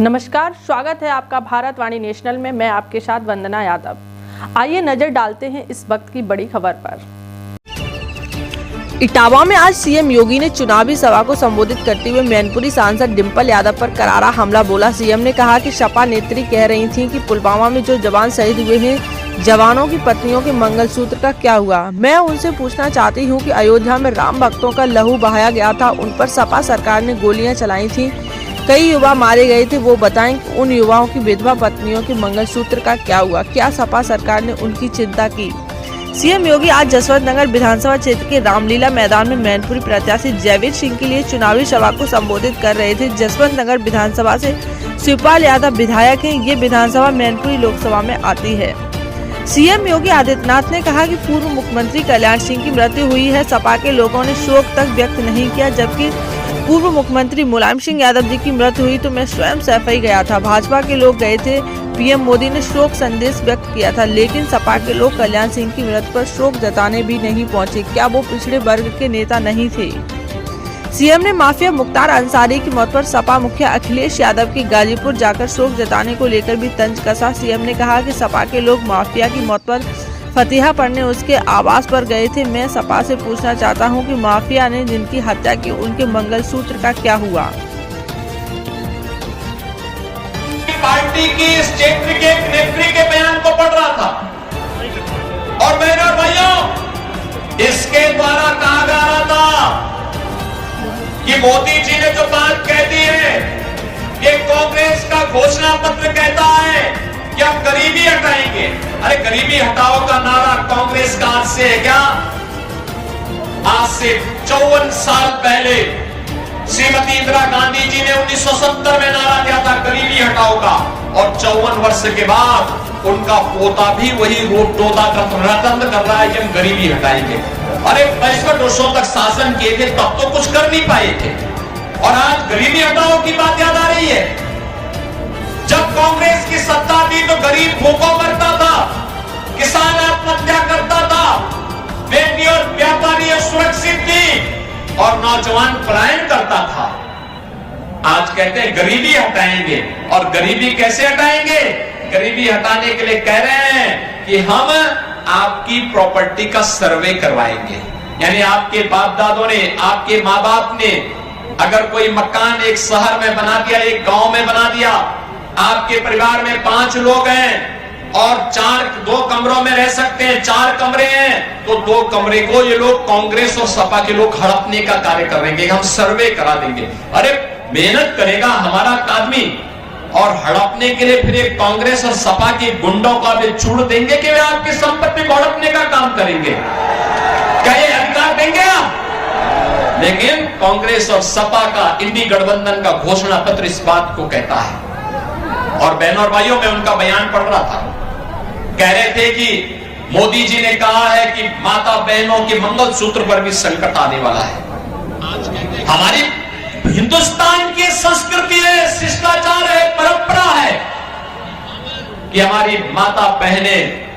नमस्कार, स्वागत है आपका भारत वाणी नेशनल में। मैं आपके साथ वंदना यादव। आइए नजर डालते हैं इस वक्त की बड़ी खबर पर। इटावा में आज सीएम योगी ने चुनावी सभा को संबोधित करते हुए मैनपुरी सांसद डिंपल यादव पर करारा हमला बोला। सीएम ने कहा कि सपा नेत्री कह रही थी कि पुलवामा में जो जवान शहीद हुए हैं, जवानों की पत्नियों के मंगलसूत्र का क्या हुआ। मैं उनसे पूछना चाहती हूं कि अयोध्या में राम भक्तों का लहू बहाया गया था, उन पर सपा सरकार ने गोलियां चलाई थी, कई युवा मारे गए थे। वो बताएं कि उन युवाओं की विधवा पत्नियों के मंगलसूत्र का क्या हुआ। क्या सपा सरकार ने उनकी चिंता की। सीएम योगी आज जसवंत नगर विधानसभा क्षेत्र के रामलीला मैदान में मैनपुरी प्रत्याशी जयवीर सिंह के लिए चुनावी सभा को संबोधित कर रहे थे। जसवंत नगर विधानसभा से शिवपाल यादव विधायक हैं। ये विधानसभा मैनपुरी लोकसभा में आती है। सीएम योगी आदित्यनाथ ने कहा कि पूर्व मुख्यमंत्री कल्याण सिंह की मृत्यु हुई है। सपा के लोगों ने शोक तक व्यक्त नहीं किया। जबकि पूर्व मुख्यमंत्री मुलायम सिंह यादव जी की मृत्यु हुई तो मैं स्वयं सफाई गया था। भाजपा के लोग गए थे। पीएम मोदी ने शोक संदेश व्यक्त किया था, लेकिन सपा के लोग कल्याण सिंह की मृत्यु पर शोक जताने भी नहीं पहुंचे। क्या वो पिछड़े वर्ग के नेता नहीं थे। सीएम ने माफिया मुख्तार अंसारी की मौत पर सपा मुखिया अखिलेश यादव की गाजीपुर जाकर शोक जताने को लेकर भी तंज कसा। सीएम ने कहा कि सपा के लोग माफिया की मौत पर फतिहा पढ़ने उसके आवास पर गए थे। मैं सपा से पूछना चाहता हूं कि माफिया ने जिनकी हत्या की, उनके मंगलसूत्र का क्या हुआ। पार्टी की क्षेत्र के नेत्री के बयान को पढ़ रहा था और बहनों और भाइयों, इसके द्वारा कहा जा रहा था कि मोदी जी ने जो बात कह दी है, ये कांग्रेस का घोषणा पत्र कहता है कि हम गरीबी हटाएंगे। अरे गरीबी हटाओ का नारा कांग्रेस का आज से है क्या? आज से 54 साल पहले श्रीमती इंदिरा गांधी जी ने 1970 में नारा दिया था गरीबी हटाओ का, और 54 वर्ष के बाद उनका पोता भी वही रोड टोदा रणतंत्र कर रहा है कि हम गरीबी हटाएंगे। अरे 65 वर्षों तक शासन किए थे, तब तो कुछ कर नहीं पाए थे, और आज गरीबी हटाओ की बात याद आ रही है। जब कांग्रेस की सत्ता थी तो गरीब भूखों मरता था, किसान आत्महत्या करता था, बेटी और व्यापारी सुरक्षित थी और नौजवान पलायन करता था। आज कहते हैं गरीबी हटाएंगे, और गरीबी कैसे हटाएंगे? गरीबी हटाने के लिए कह रहे हैं कि हम आपकी प्रॉपर्टी का सर्वे करवाएंगे। यानी आपके बाप दादों ने, आपके माँ बाप ने अगर कोई मकान एक शहर में बना दिया, एक गांव में बना दिया, आपके परिवार में 5 लोग हैं और 2 कमरों में रह सकते हैं, 4 कमरे हैं, तो 2 कमरे को ये लोग कांग्रेस और सपा के लोग हड़पने का कार्य करेंगे, हम सर्वे करा देंगे। अरे मेहनत करेगा हमारा आदमी, और हड़पने के लिए फिर एक कांग्रेस और सपा के गुंडों का भी छूट देंगे कि वे आपकी संपत्ति को हड़पने का काम करेंगे? क्या ये अधिकार देंगे आप? लेकिन कांग्रेस और सपा का इंडी गठबंधन का घोषणा पत्र इस बात को कहता है। और बहनों और भाइयों, में उनका बयान पढ़ रहा था, कह रहे थे कि मोदी जी ने कहा है कि माता बहनों के मंगलसूत्र पर भी संकट आने वाला है। हमारी हिंदुस्तान की संस्कृति है, शिष्टाचार है, परंपरा है कि हमारी माता बहनें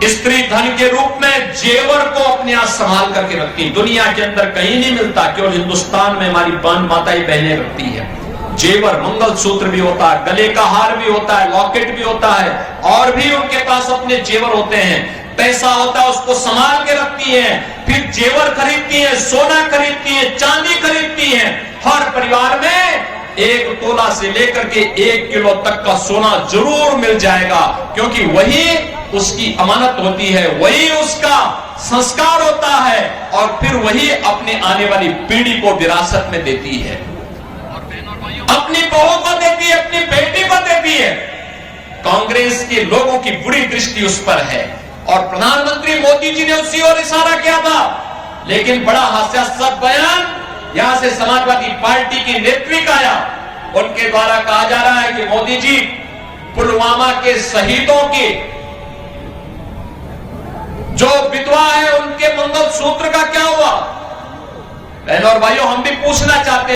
स्त्री धन के रूप में जेवर को अपने आप संभाल करके रखती। दुनिया के अंदर कहीं नहीं मिलता, केवल हिंदुस्तान में हमारी माताएं बहनें रखती है। जेवर, मंगलसूत्र भी होता है, गले का हार भी होता है, लॉकेट भी होता है, और भी उनके पास अपने जेवर होते हैं। पैसा होता है, उसको संभाल के रखती हैं, फिर जेवर खरीदती हैं, सोना खरीदती हैं, चांदी खरीदती हैं। हर परिवार में 1 तोला से लेकर के 1 किलो तक का सोना जरूर मिल जाएगा, क्योंकि वही उसकी अमानत होती है, वही उसका संस्कार होता है, और फिर वही अपने आने वाली पीढ़ी को विरासत में देती है, अपनी बहू को देती है, अपनी बेटी को देती है। कांग्रेस के लोगों की बुरी दृष्टि उस पर है, और प्रधानमंत्री मोदी जी ने उसी ओर इशारा किया था। लेकिन बड़ा हास्यास्पद बयान यहां से समाजवादी पार्टी की नेत्री का आया। उनके द्वारा कहा जा रहा है कि मोदी जी, पुलवामा के शहीदों की जो विधवा है, उनके मंगलसूत्र का क्या हुआ? बहनों और भाइयों, हम भी पूछना चाहते हैं।